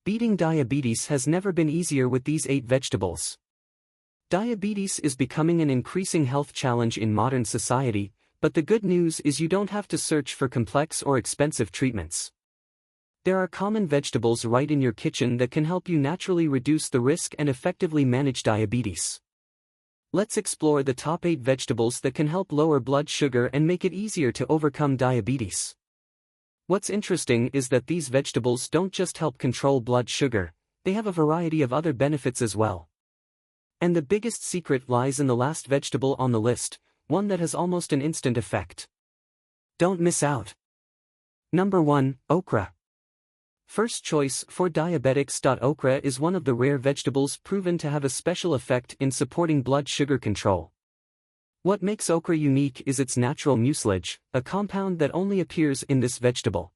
Beating diabetes has never been easier with these 8 vegetables. Diabetes is becoming an increasing health challenge in modern society, but the good news is you don't have to search for complex or expensive treatments. There are common vegetables right in your kitchen that can help you naturally reduce the risk and effectively manage diabetes. Let's explore the top 8 vegetables that can help lower blood sugar and make it easier to overcome diabetes. What's interesting is that these vegetables don't just help control blood sugar, they have a variety of other benefits as well. And the biggest secret lies in the last vegetable on the list, one that has almost an instant effect. Don't miss out. Number 1, okra. First choice for diabetics. Okra is one of the rare vegetables proven to have a special effect in supporting blood sugar control. What makes okra unique is its natural mucilage, a compound that only appears in this vegetable.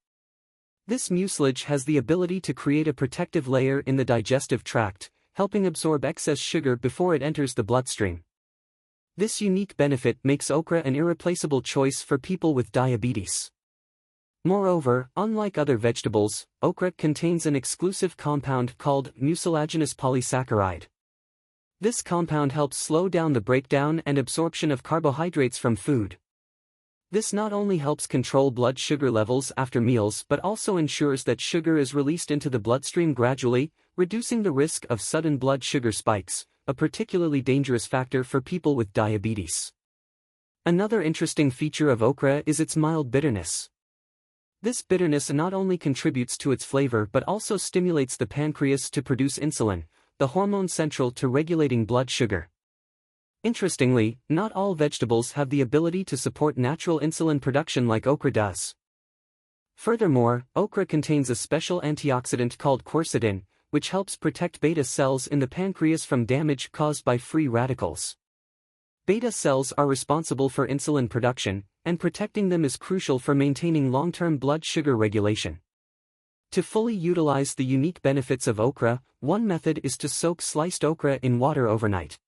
This mucilage has the ability to create a protective layer in the digestive tract, helping absorb excess sugar before it enters the bloodstream. This unique benefit makes okra an irreplaceable choice for people with diabetes. Moreover, unlike other vegetables, okra contains an exclusive compound called mucilaginous polysaccharide. This compound helps slow down the breakdown and absorption of carbohydrates from food. This not only helps control blood sugar levels after meals but also ensures that sugar is released into the bloodstream gradually, reducing the risk of sudden blood sugar spikes, a particularly dangerous factor for people with diabetes. Another interesting feature of okra is its mild bitterness. This bitterness not only contributes to its flavor but also stimulates the pancreas to produce insulin, the hormone central to regulating blood sugar. Interestingly, not all vegetables have the ability to support natural insulin production like okra does. Furthermore, okra contains a special antioxidant called quercetin, which helps protect beta cells in the pancreas from damage caused by free radicals. Beta cells are responsible for insulin production, and protecting them is crucial for maintaining long-term blood sugar regulation. To fully utilize the unique benefits of okra, one method is to soak sliced okra in water overnight.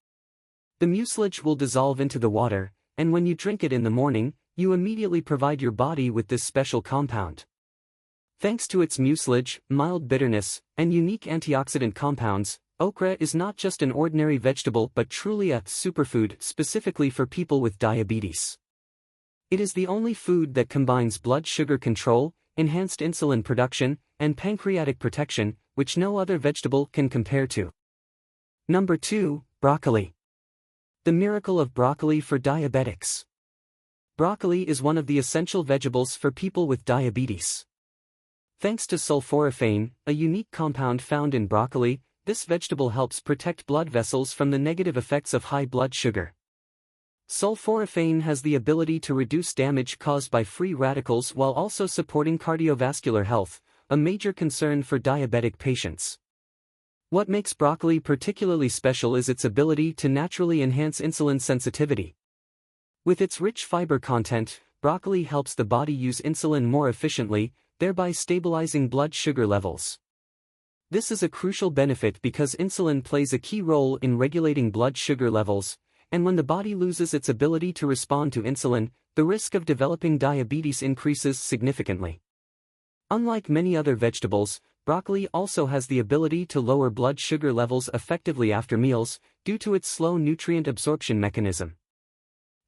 The mucilage will dissolve into the water, and when you drink it in the morning, you immediately provide your body with this special compound. Thanks to its mucilage, mild bitterness, and unique antioxidant compounds, okra is not just an ordinary vegetable but truly a superfood specifically for people with diabetes. It is the only food that combines blood sugar control, enhanced insulin production, and pancreatic protection, which no other vegetable can compare to. Number 2, broccoli. The miracle of broccoli for diabetics. Broccoli is one of the essential vegetables for people with diabetes. Thanks to sulforaphane, a unique compound found in broccoli, this vegetable helps protect blood vessels from the negative effects of high blood sugar. Sulforaphane has the ability to reduce damage caused by free radicals while also supporting cardiovascular health, a major concern for diabetic patients. What makes broccoli particularly special is its ability to naturally enhance insulin sensitivity. With its rich fiber content, broccoli helps the body use insulin more efficiently, thereby stabilizing blood sugar levels. This is a crucial benefit because insulin plays a key role in regulating blood sugar levels, and when the body loses its ability to respond to insulin, the risk of developing diabetes increases significantly. Unlike many other vegetables, broccoli also has the ability to lower blood sugar levels effectively after meals, due to its slow nutrient absorption mechanism.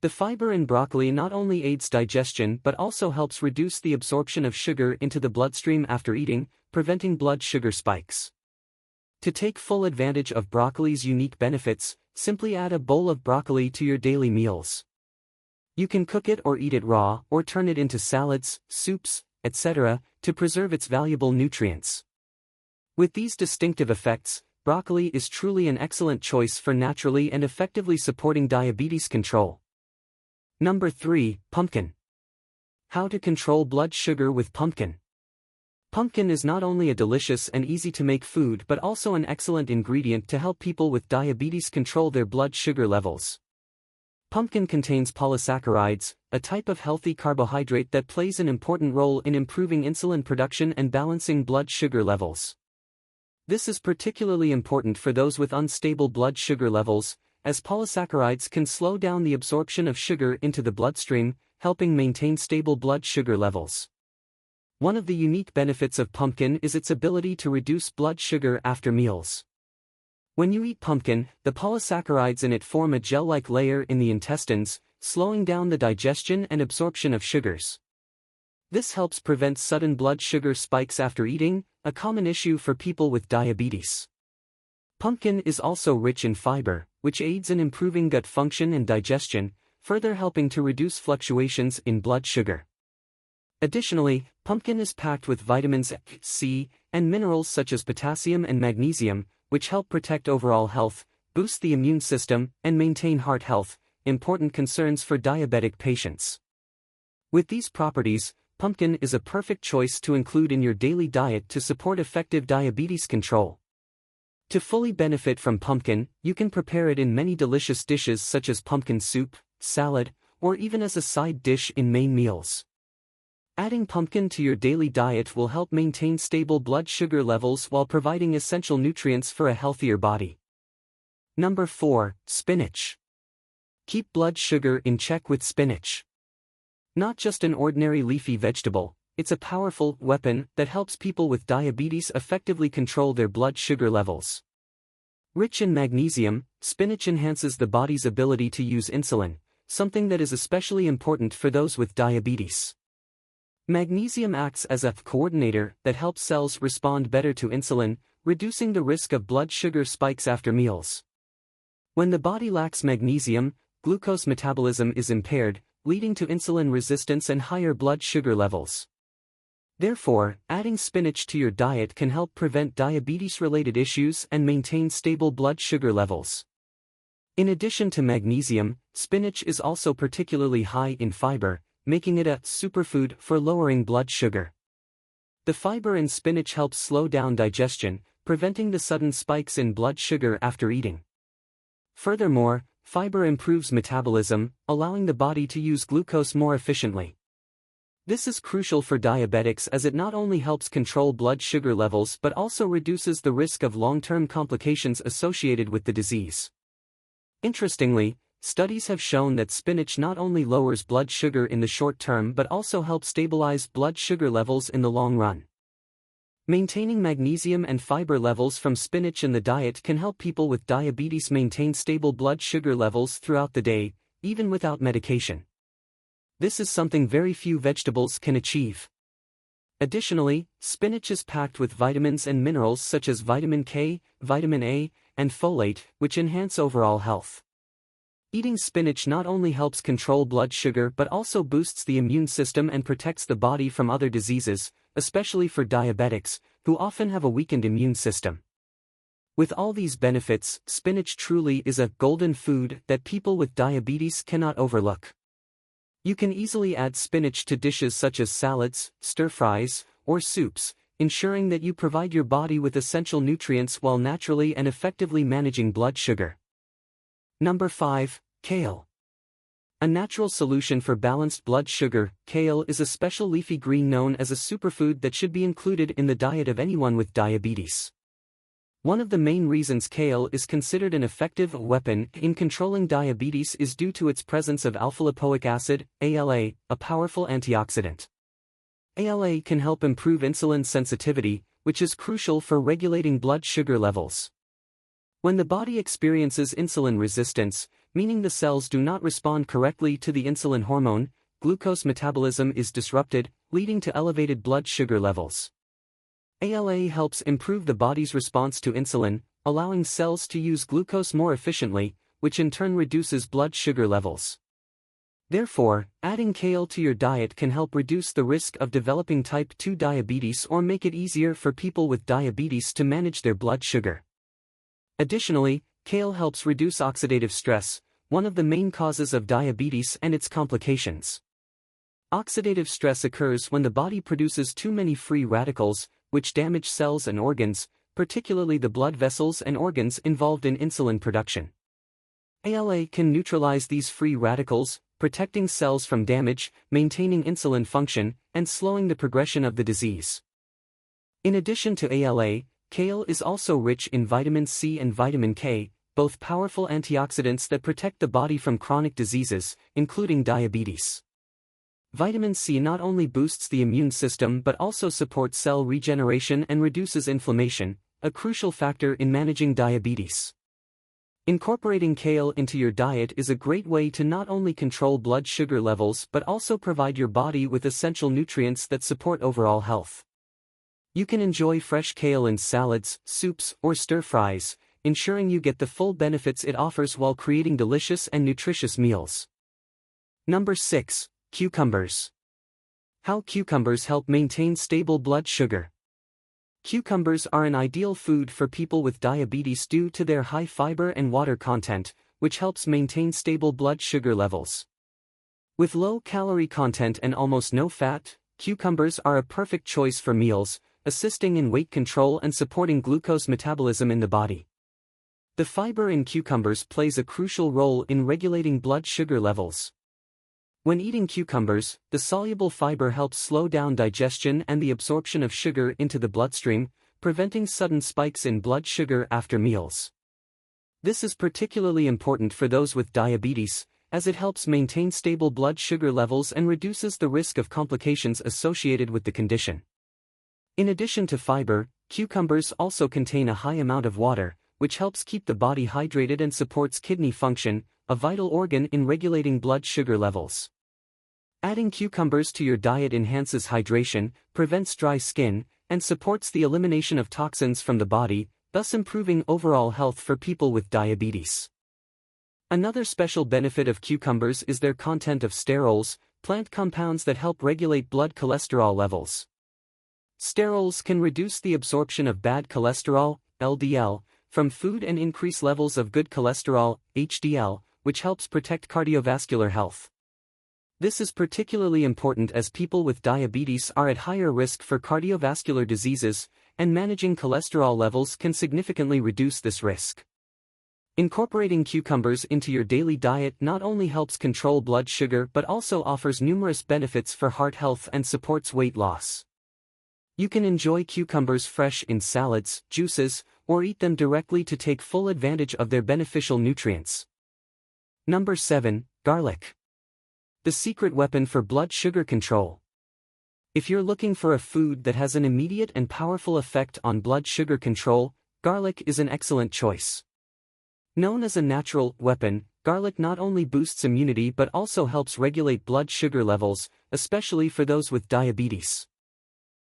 The fiber in broccoli not only aids digestion but also helps reduce the absorption of sugar into the bloodstream after eating, preventing blood sugar spikes. To take full advantage of broccoli's unique benefits, simply add a bowl of broccoli to your daily meals. You can cook it or eat it raw, or turn it into salads, soups, etc., to preserve its valuable nutrients. With these distinctive effects, broccoli is truly an excellent choice for naturally and effectively supporting diabetes control. Number 3, pumpkin. How to control blood sugar with pumpkin. Pumpkin is not only a delicious and easy-to-make food but also an excellent ingredient to help people with diabetes control their blood sugar levels. Pumpkin contains polysaccharides, a type of healthy carbohydrate that plays an important role in improving insulin production and balancing blood sugar levels. This is particularly important for those with unstable blood sugar levels, as polysaccharides can slow down the absorption of sugar into the bloodstream, helping maintain stable blood sugar levels. One of the unique benefits of pumpkin is its ability to reduce blood sugar after meals. When you eat pumpkin, the polysaccharides in it form a gel-like layer in the intestines, slowing down the digestion and absorption of sugars. This helps prevent sudden blood sugar spikes after eating, a common issue for people with diabetes. Pumpkin is also rich in fiber, which aids in improving gut function and digestion, further helping to reduce fluctuations in blood sugar. Additionally, pumpkin is packed with vitamins C and minerals such as potassium and magnesium, which help protect overall health, boost the immune system, and maintain heart health, important concerns for diabetic patients. With these properties, pumpkin is a perfect choice to include in your daily diet to support effective diabetes control. To fully benefit from pumpkin, you can prepare it in many delicious dishes such as pumpkin soup, salad, or even as a side dish in main meals. Adding pumpkin to your daily diet will help maintain stable blood sugar levels while providing essential nutrients for a healthier body. Number 4. Spinach. Keep blood sugar in check with spinach. Not just an ordinary leafy vegetable, it's a powerful weapon that helps people with diabetes effectively control their blood sugar levels. Rich in magnesium, spinach enhances the body's ability to use insulin, something that is especially important for those with diabetes. Magnesium acts as a coordinator that helps cells respond better to insulin, reducing the risk of blood sugar spikes after meals. When the body lacks magnesium, glucose metabolism is impaired, leading to insulin resistance and higher blood sugar levels. Therefore, adding spinach to your diet can help prevent diabetes-related issues and maintain stable blood sugar levels. In addition to magnesium, spinach is also particularly high in fiber, making it a superfood for lowering blood sugar. The fiber in spinach helps slow down digestion, preventing the sudden spikes in blood sugar after eating. Furthermore, fiber improves metabolism, allowing the body to use glucose more efficiently. This is crucial for diabetics as it not only helps control blood sugar levels but also reduces the risk of long-term complications associated with the disease. Interestingly, studies have shown that spinach not only lowers blood sugar in the short term but also helps stabilize blood sugar levels in the long run. Maintaining magnesium and fiber levels from spinach in the diet can help people with diabetes maintain stable blood sugar levels throughout the day, even without medication. This is something very few vegetables can achieve. Additionally, spinach is packed with vitamins and minerals such as vitamin K, vitamin A, and folate, which enhance overall health. Eating spinach not only helps control blood sugar but also boosts the immune system and protects the body from other diseases, especially for diabetics, who often have a weakened immune system. With all these benefits, spinach truly is a golden food that people with diabetes cannot overlook. You can easily add spinach to dishes such as salads, stir-fries, or soups, ensuring that you provide your body with essential nutrients while naturally and effectively managing blood sugar. Number 5. Kale. A natural solution for balanced blood sugar, kale is a special leafy green known as a superfood that should be included in the diet of anyone with diabetes. One of the main reasons kale is considered an effective weapon in controlling diabetes is due to its presence of alpha-lipoic acid, ALA, a powerful antioxidant. ALA can help improve insulin sensitivity, which is crucial for regulating blood sugar levels. When the body experiences insulin resistance, meaning the cells do not respond correctly to the insulin hormone, glucose metabolism is disrupted, leading to elevated blood sugar levels. ALA helps improve the body's response to insulin, allowing cells to use glucose more efficiently, which in turn reduces blood sugar levels. Therefore, adding kale to your diet can help reduce the risk of developing type 2 diabetes or make it easier for people with diabetes to manage their blood sugar. Additionally, kale helps reduce oxidative stress, one of the main causes of diabetes and its complications. Oxidative stress occurs when the body produces too many free radicals, which damage cells and organs, particularly the blood vessels and organs involved in insulin production. ALA can neutralize these free radicals, protecting cells from damage, maintaining insulin function, and slowing the progression of the disease. In addition to ALA, kale is also rich in vitamin C and vitamin K, both powerful antioxidants that protect the body from chronic diseases, including diabetes. Vitamin C not only boosts the immune system but also supports cell regeneration and reduces inflammation, a crucial factor in managing diabetes. Incorporating kale into your diet is a great way to not only control blood sugar levels but also provide your body with essential nutrients that support overall health. You can enjoy fresh kale in salads, soups, or stir-fries, ensuring you get the full benefits it offers while creating delicious and nutritious meals. Number 6. Cucumbers. How cucumbers help maintain stable blood sugar. Cucumbers are an ideal food for people with diabetes due to their high fiber and water content, which helps maintain stable blood sugar levels. With low calorie content and almost no fat, cucumbers are a perfect choice for meals, assisting in weight control and supporting glucose metabolism in the body. The fiber in cucumbers plays a crucial role in regulating blood sugar levels. When eating cucumbers, the soluble fiber helps slow down digestion and the absorption of sugar into the bloodstream, preventing sudden spikes in blood sugar after meals. This is particularly important for those with diabetes, as it helps maintain stable blood sugar levels and reduces the risk of complications associated with the condition. In addition to fiber, cucumbers also contain a high amount of water, which helps keep the body hydrated and supports kidney function, a vital organ in regulating blood sugar levels. Adding cucumbers to your diet enhances hydration, prevents dry skin, and supports the elimination of toxins from the body, thus improving overall health for people with diabetes. Another special benefit of cucumbers is their content of sterols, plant compounds that help regulate blood cholesterol levels. Sterols can reduce the absorption of bad cholesterol, LDL, from food and increase levels of good cholesterol, HDL, which helps protect cardiovascular health. This is particularly important as people with diabetes are at higher risk for cardiovascular diseases, and managing cholesterol levels can significantly reduce this risk. Incorporating cucumbers into your daily diet not only helps control blood sugar but also offers numerous benefits for heart health and supports weight loss. You can enjoy cucumbers fresh in salads, juices, or eat them directly to take full advantage of their beneficial nutrients. Number 7. Garlic. The secret weapon for blood sugar control. If you're looking for a food that has an immediate and powerful effect on blood sugar control, garlic is an excellent choice. Known as a natural weapon, garlic not only boosts immunity but also helps regulate blood sugar levels, especially for those with diabetes.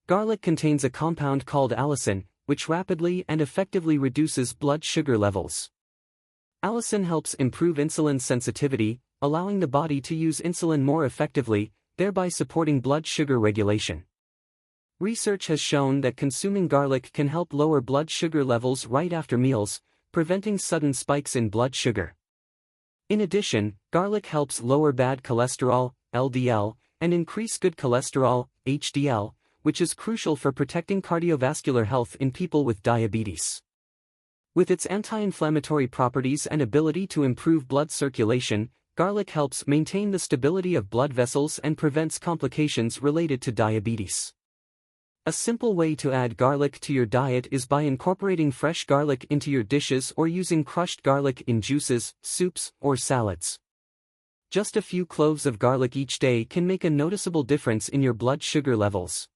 Garlic contains a compound called allicin, which rapidly and effectively reduces blood sugar levels. Allicin helps improve insulin sensitivity, allowing the body to use insulin more effectively, thereby supporting blood sugar regulation. Research has shown that consuming garlic can help lower blood sugar levels right after meals, preventing sudden spikes in blood sugar. In addition, garlic helps lower bad cholesterol, LDL, and increase good cholesterol, HDL, which is crucial for protecting cardiovascular health in people with diabetes. With its anti-inflammatory properties and ability to improve blood circulation, garlic helps maintain the stability of blood vessels and prevents complications related to diabetes. A simple way to add garlic to your diet is by incorporating fresh garlic into your dishes or using crushed garlic in juices, soups, or salads. Just a few cloves of garlic each day can make a noticeable difference in your blood sugar levels.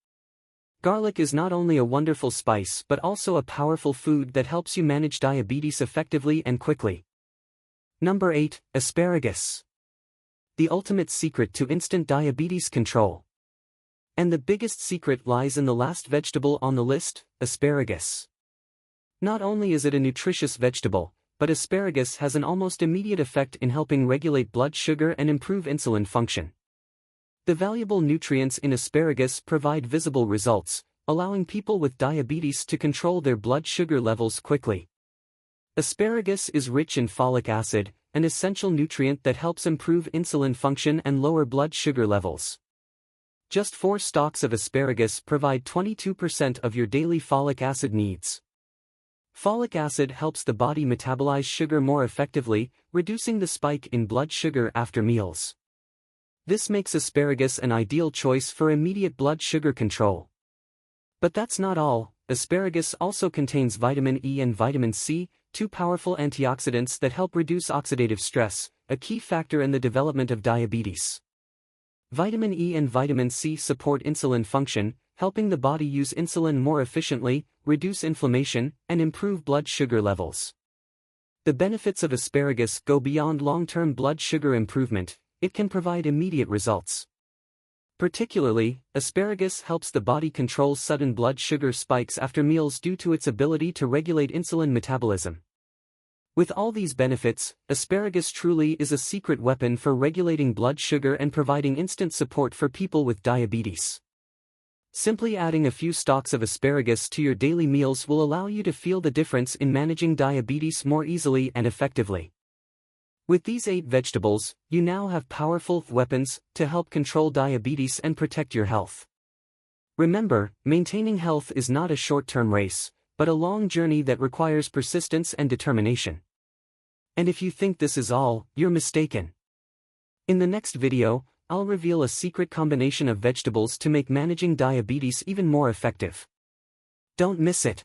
Garlic is not only a wonderful spice but also a powerful food that helps you manage diabetes effectively and quickly. Number 8. Asparagus. The ultimate secret to instant diabetes control. And the biggest secret lies in the last vegetable on the list, asparagus. Not only is it a nutritious vegetable, but asparagus has an almost immediate effect in helping regulate blood sugar and improve insulin function. The valuable nutrients in asparagus provide visible results, allowing people with diabetes to control their blood sugar levels quickly. Asparagus is rich in folic acid, an essential nutrient that helps improve insulin function and lower blood sugar levels. Just 4 stalks of asparagus provide 22% of your daily folic acid needs. Folic acid helps the body metabolize sugar more effectively, reducing the spike in blood sugar after meals. This makes asparagus an ideal choice for immediate blood sugar control. But that's not all. Asparagus also contains vitamin E and vitamin C, 2 powerful antioxidants that help reduce oxidative stress, a key factor in the development of diabetes. Vitamin E and vitamin C support insulin function, helping the body use insulin more efficiently, reduce inflammation, and improve blood sugar levels. The benefits of asparagus go beyond long-term blood sugar improvement. It can provide immediate results. Particularly, asparagus helps the body control sudden blood sugar spikes after meals due to its ability to regulate insulin metabolism. With all these benefits, asparagus truly is a secret weapon for regulating blood sugar and providing instant support for people with diabetes. Simply adding a few stalks of asparagus to your daily meals will allow you to feel the difference in managing diabetes more easily and effectively. With these 8 vegetables, you now have powerful weapons to help control diabetes and protect your health. Remember, maintaining health is not a short-term race, but a long journey that requires persistence and determination. And if you think this is all, you're mistaken. In the next video, I'll reveal a secret combination of vegetables to make managing diabetes even more effective. Don't miss it.